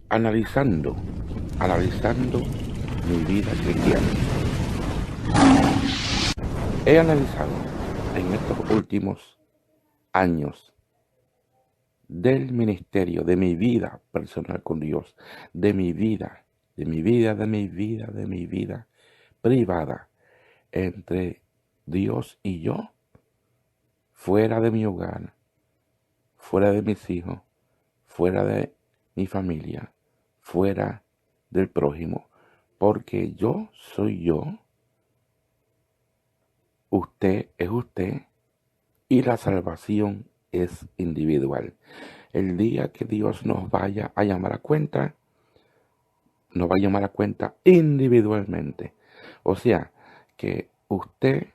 analizando, analizando mi vida cristiana. He analizado en estos últimos años del ministerio, de mi vida personal con Dios, de mi vida, de mi vida, de mi vida, de mi vida privada entre Dios y yo, fuera de mi hogar, fuera de mis hijos, fuera de mi familia, fuera del prójimo, porque yo soy yo, usted es usted y la salvación es individual. El día que Dios nos vaya a llamar a cuenta, nos va a llamar a cuenta individualmente. O sea, que usted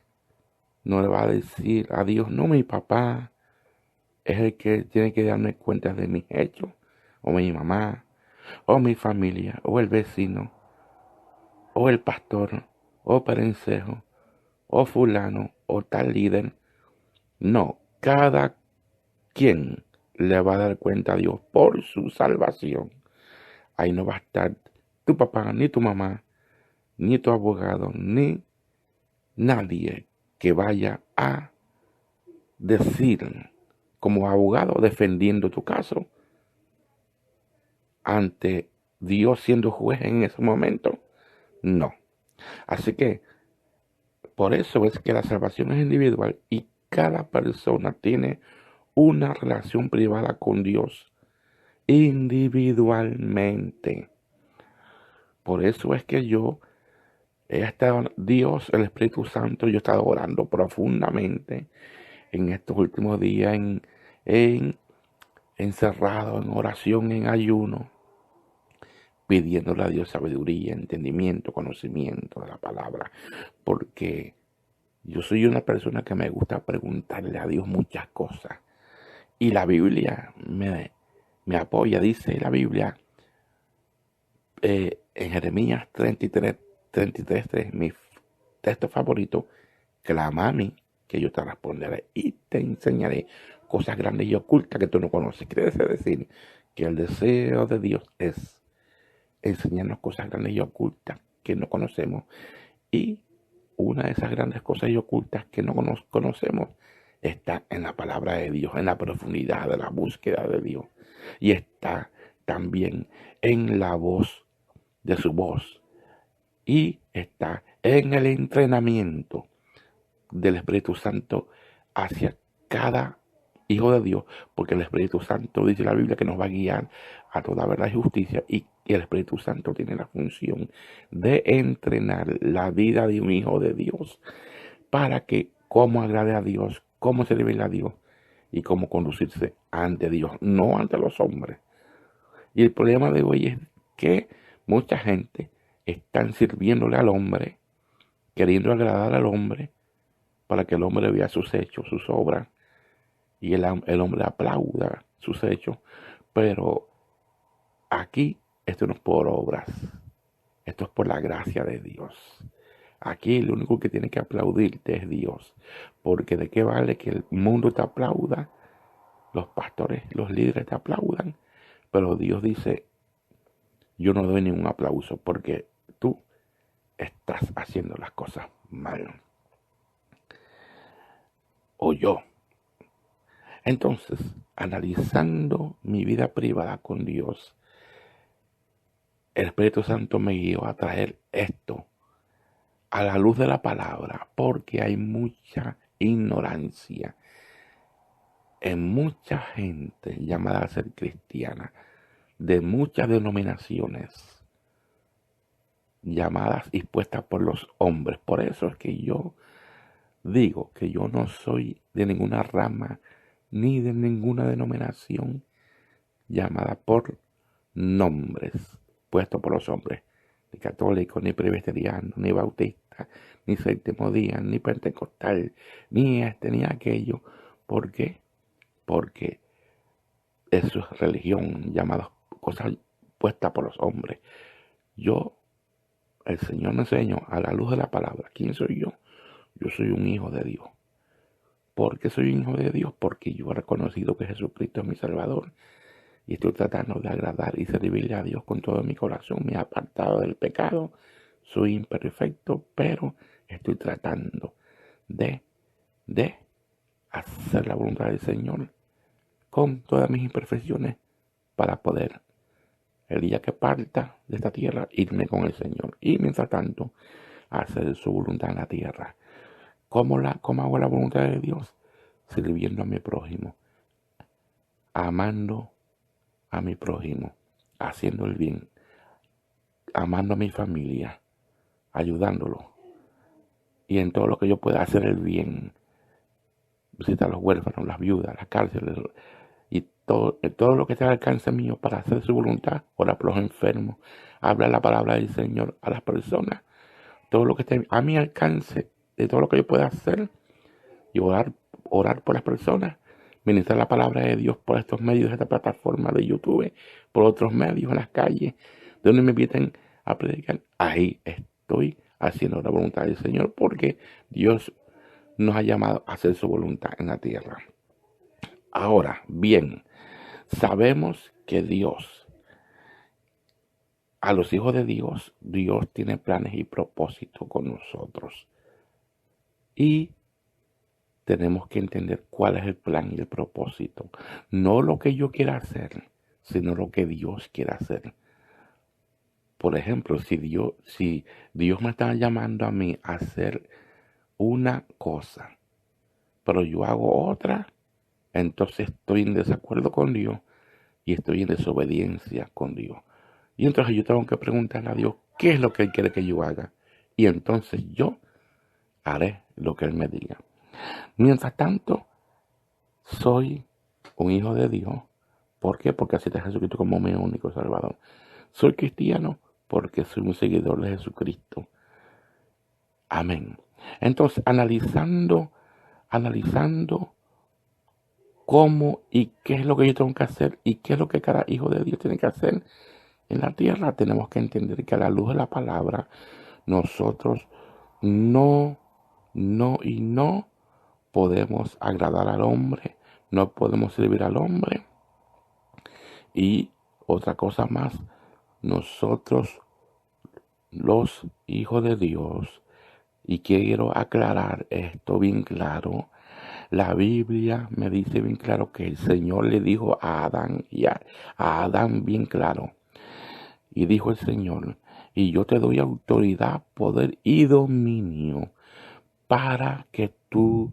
no le va a decir a Dios, no, mi papá es el que tiene que darme cuenta de mis hechos, o mi mamá, o mi familia, o el vecino, o el pastor, o perencejo, o fulano, o tal líder. No, cada quien le va a dar cuenta a Dios por su salvación. Ahí no va a estar tu papá, ni tu mamá, ni tu abogado, ni nadie que vaya a decir como abogado defendiendo tu caso ante Dios siendo juez en ese momento. No. Así que por eso es que la salvación es individual y cada persona tiene una relación privada con Dios individualmente. Por eso es que yo he estado, Dios, el Espíritu Santo, yo he estado orando profundamente en estos últimos días, en encerrado, en oración, en ayuno, pidiéndole a Dios sabiduría, entendimiento, conocimiento de la palabra, porque yo soy una persona que me gusta preguntarle a Dios muchas cosas. Y la Biblia me apoya, dice la Biblia, en Jeremías 33, mi texto favorito, clama a mí, que yo te responderé y te enseñaré cosas grandes y ocultas que tú no conoces. Quiere decir que el deseo de Dios es enseñarnos cosas grandes y ocultas que no conocemos. Y una de esas grandes cosas y ocultas que no conocemos está en la palabra de Dios, en la profundidad de la búsqueda de Dios. Y está también en la voz de su voz. Y está en el entrenamiento del Espíritu Santo hacia cada hijo de Dios, porque el Espíritu Santo dice la Biblia que nos va a guiar a toda verdad y justicia, y el Espíritu Santo tiene la función de entrenar la vida de un hijo de Dios para que cómo agrade a Dios, cómo servirle a Dios y cómo conducirse ante Dios, no ante los hombres. Y el problema de hoy es que mucha gente están sirviéndole al hombre, queriendo agradar al hombre, para que el hombre vea sus hechos, sus obras, y el hombre aplauda sus hechos. Pero aquí esto no es por obras, esto es por la gracia de Dios. Aquí lo único que tiene que aplaudirte es Dios, porque de qué vale que el mundo te aplauda, los pastores, los líderes te aplaudan, pero Dios dice, yo no doy ningún aplauso porque tú estás haciendo las cosas mal. O yo. Entonces, analizando mi vida privada con Dios, el Espíritu Santo me guió a traer esto a la luz de la palabra, porque hay mucha ignorancia en mucha gente llamada a ser cristiana, de muchas denominaciones, llamadas y puestas por los hombres. Por eso es que yo digo que yo no soy de ninguna rama ni de ninguna denominación llamada por nombres puestos por los hombres, ni católico, ni presbiteriano, ni bautista, ni séptimo día, ni pentecostal, ni este, ni aquello. ¿Por qué? Porque eso es religión, llamadas cosas puestas por los hombres. Yo, el Señor me enseñó a la luz de la palabra. ¿Quién soy yo? Yo soy un hijo de Dios. ¿Por qué soy un hijo de Dios? Porque yo he reconocido que Jesucristo es mi Salvador y estoy tratando de agradar y servirle a Dios con todo mi corazón. Me he apartado del pecado, soy imperfecto, pero estoy tratando de, de hacer la voluntad del Señor con todas mis imperfecciones para poder, el día que parta de esta tierra, irme con el Señor. Y mientras tanto, hacer su voluntad en la tierra. ¿Cómo hago la voluntad de Dios? Sirviendo a mi prójimo, amando a mi prójimo, haciendo el bien, amando a mi familia, ayudándolo. Y en todo lo que yo pueda hacer el bien, visitar a los huérfanos, las viudas, las cárceles, y todo lo que esté al alcance mío para hacer su voluntad, orar por los enfermos, hablar la palabra del Señor a las personas, todo lo que esté a mi alcance, de todo lo que yo pueda hacer, y orar por las personas, ministrar la palabra de Dios por estos medios, esta plataforma de YouTube, por otros medios en las calles, donde me inviten a predicar. Ahí estoy haciendo la voluntad del Señor, porque Dios nos ha llamado a hacer su voluntad en la tierra. Ahora, bien, sabemos que Dios, a los hijos de Dios, Dios tiene planes y propósitos con nosotros. Y tenemos que entender cuál es el plan y el propósito. No lo que yo quiera hacer, sino lo que Dios quiere hacer. Por ejemplo, si Dios me está llamando a mí a hacer una cosa, pero yo hago otra, entonces estoy en desacuerdo con Dios y estoy en desobediencia con Dios. Y entonces yo tengo que preguntarle a Dios qué es lo que Él quiere que yo haga. Y entonces yo haré lo que Él me diga. Mientras tanto, soy un hijo de Dios. ¿Por qué? Porque acepté a Jesucristo como mi único Salvador. Soy cristiano porque soy un seguidor de Jesucristo. Amén. Entonces, analizando cómo y qué es lo que yo tengo que hacer y qué es lo que cada hijo de Dios tiene que hacer en la tierra, tenemos que entender que a la luz de la palabra, nosotros no podemos agradar al hombre, no podemos servir al hombre. Y otra cosa más, nosotros los hijos de Dios, y quiero aclarar esto bien claro, la Biblia me dice bien claro que el Señor le dijo a Adán, a Adán bien claro, y dijo el Señor, y yo te doy autoridad, poder y dominio para que tú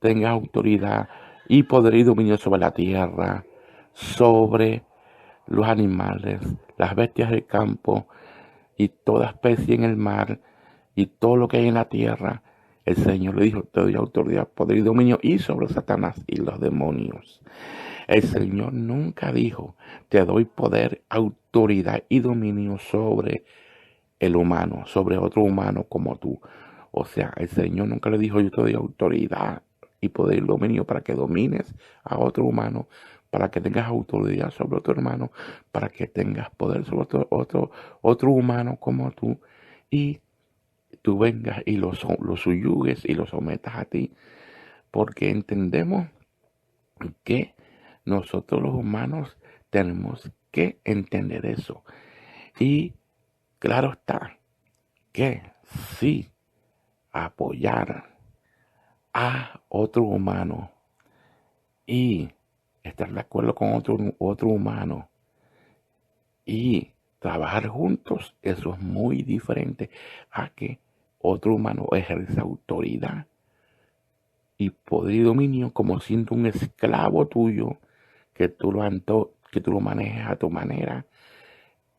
tengas autoridad y poder y dominio sobre la tierra, sobre los animales, las bestias del campo y toda especie en el mar y todo lo que hay en la tierra. El Señor le dijo, te doy autoridad, poder y dominio y sobre Satanás y los demonios. El Señor nunca dijo, te doy poder, autoridad y dominio sobre el humano, sobre otro humano como tú. O sea, el Señor nunca le dijo, yo te doy autoridad y poder y dominio para que domines a otro humano, para que tengas autoridad sobre otro hermano, para que tengas poder sobre otro humano como tú, y tú vengas y lo subyugues y lo sometas a ti, porque entendemos que nosotros los humanos tenemos que entender eso. Y claro está que sí, apoyar a otro humano y estar de acuerdo con otro humano y trabajar juntos, eso es muy diferente a que otro humano ejerza autoridad y poder y dominio como siendo un esclavo tuyo, que tú lo manejes a tu manera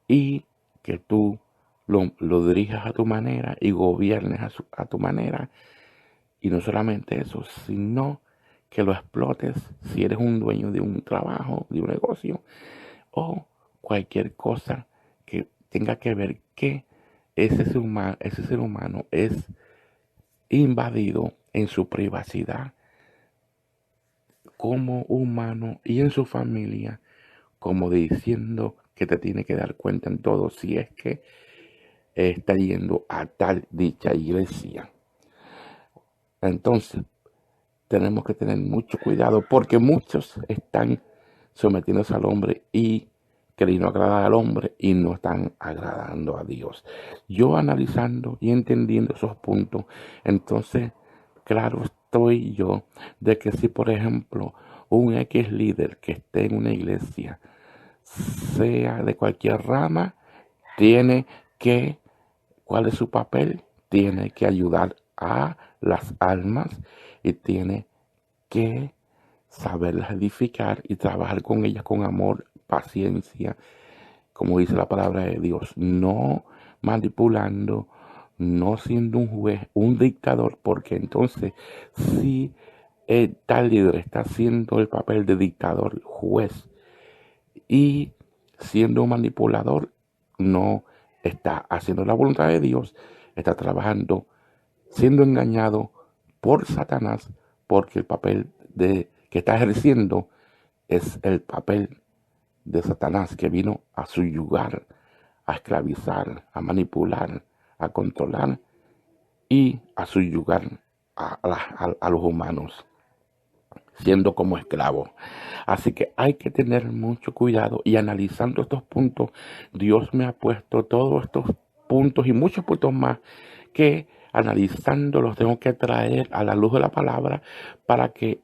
y que tú lo dirijas a tu manera y gobiernes a tu manera. Y no solamente eso, sino que lo explotes si eres un dueño de un trabajo, de un negocio o cualquier cosa que tenga que ver que ese ser humano es invadido en su privacidad como humano y en su familia, como diciendo que te tiene que dar cuenta en todo si es que está yendo a tal dicha iglesia. Entonces, tenemos que tener mucho cuidado porque muchos están sometiéndose al hombre y queriendo agradar al hombre y no están agradando a Dios. Yo analizando y entendiendo esos puntos, entonces, claro estoy yo de que si, por ejemplo, un X líder que esté en una iglesia, sea de cualquier rama, tiene que, ¿cuál es su papel? Tiene que ayudar a las almas y tiene que saberlas edificar y trabajar con ellas con amor, paciencia, como dice la palabra de Dios, no manipulando, no siendo un juez, un dictador, porque entonces si tal líder está haciendo el papel de dictador, juez y siendo un manipulador, no está haciendo la voluntad de Dios, está trabajando, siendo engañado por Satanás, porque el papel que está ejerciendo es el papel de Satanás, que vino a subyugar, a esclavizar, a manipular, a controlar y a subyugar a los humanos, siendo como esclavos. Así que hay que tener mucho cuidado y analizando estos puntos, Dios me ha puesto todos estos puntos y muchos puntos más que analizando los tengo que traer a la luz de la palabra para que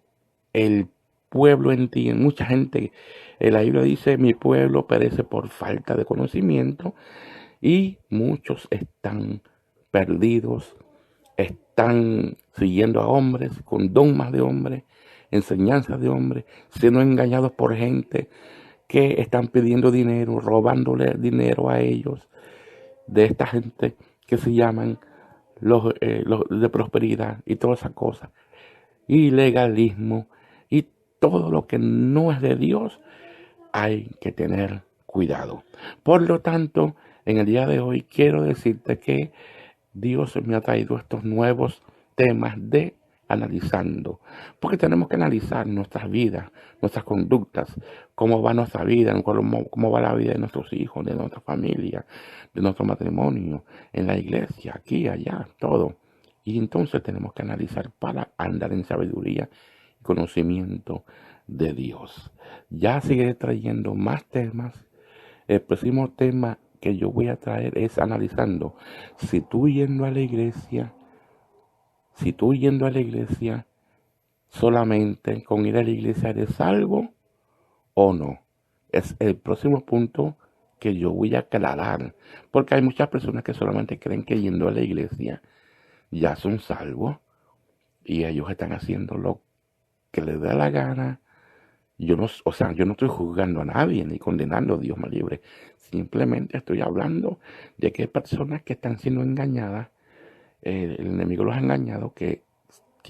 el pueblo entienda. Mucha gente, la Biblia dice, mi pueblo perece por falta de conocimiento y muchos están perdidos, están siguiendo a hombres, con dogmas de hombres, enseñanzas de hombres, siendo engañados por gente que están pidiendo dinero, robándole dinero a ellos, de esta gente que se llaman los de prosperidad y todas esas cosas, y legalismo y todo lo que no es de Dios, hay que tener cuidado. Por lo tanto, en el día de hoy quiero decirte que Dios me ha traído estos nuevos temas de analizando, porque tenemos que analizar nuestras vidas, nuestras conductas, cómo va nuestra vida, cómo va la vida de nuestros hijos, de nuestra familia, de nuestro matrimonio, en la iglesia, aquí, allá, todo. Y entonces tenemos que analizar para andar en sabiduría y conocimiento de Dios. Ya seguiré trayendo más temas. El próximo tema que yo voy a traer es analizando si tú yendo a la iglesia, si tú yendo a la iglesia, solamente con ir a la iglesia eres salvo o no. Es el próximo punto que yo voy a aclarar, porque hay muchas personas que solamente creen que yendo a la iglesia ya son salvos y ellos están haciendo lo que les da la gana. Yo no, o sea, yo no estoy juzgando a nadie ni condenando, Dios me libre. Simplemente estoy hablando de que hay personas que están siendo engañadas, el enemigo los ha engañado, que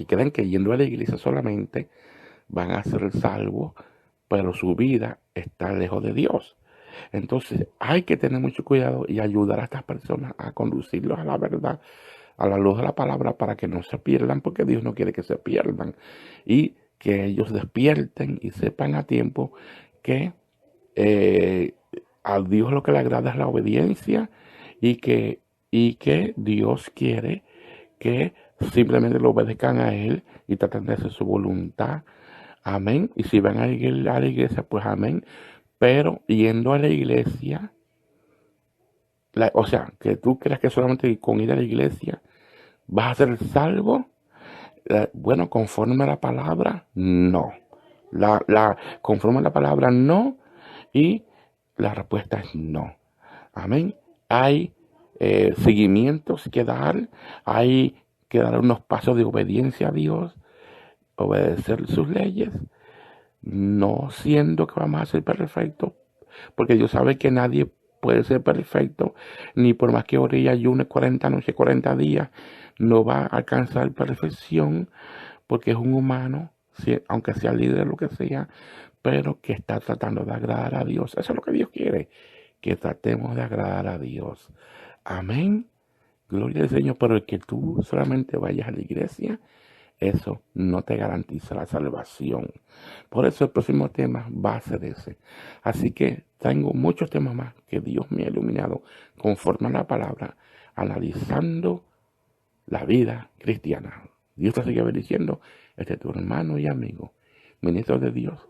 creen que yendo a la iglesia solamente van a ser salvos, pero su vida está lejos de Dios. Entonces hay que tener mucho cuidado y ayudar a estas personas a conducirlos a la verdad, a la luz de la palabra, para que no se pierdan, porque Dios no quiere que se pierdan. Y que ellos despierten y sepan a tiempo que eh, a Dios lo que le agrada es la obediencia y que Dios quiere que simplemente lo obedezcan a Él y traten de hacer su voluntad. Amén. Y si van a ir a la iglesia, pues amén. Pero yendo a la iglesia, o sea, que tú creas que solamente con ir a la iglesia vas a ser salvo. Bueno, conforme a la palabra, no. Conforme a la palabra, no. Y la respuesta es no. Amén. Hay seguimientos que dar, hay que dar unos pasos de obediencia a Dios, obedecer sus leyes, no siendo que vamos a ser perfectos, porque Dios sabe que nadie puede ser perfecto, ni por más que ore y ayune 40 noches, 40 días, no va a alcanzar perfección, porque es un humano, aunque sea líder, lo que sea, pero que está tratando de agradar a Dios. Eso es lo que Dios quiere, que tratemos de agradar a Dios. Amén. Gloria al Señor, pero el que tú solamente vayas a la iglesia, eso no te garantiza la salvación. Por eso el próximo tema va a ser ese. Así que tengo muchos temas más que Dios me ha iluminado conforme a la palabra, analizando la vida cristiana. Dios te sigue bendiciendo. Este es tu hermano y amigo, ministro de Dios,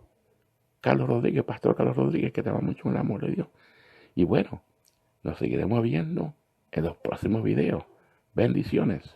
Carlos Rodríguez, Pastor Carlos Rodríguez, que te va mucho en el amor de Dios. Y bueno, nos seguiremos viendo en los próximos videos. Bendiciones.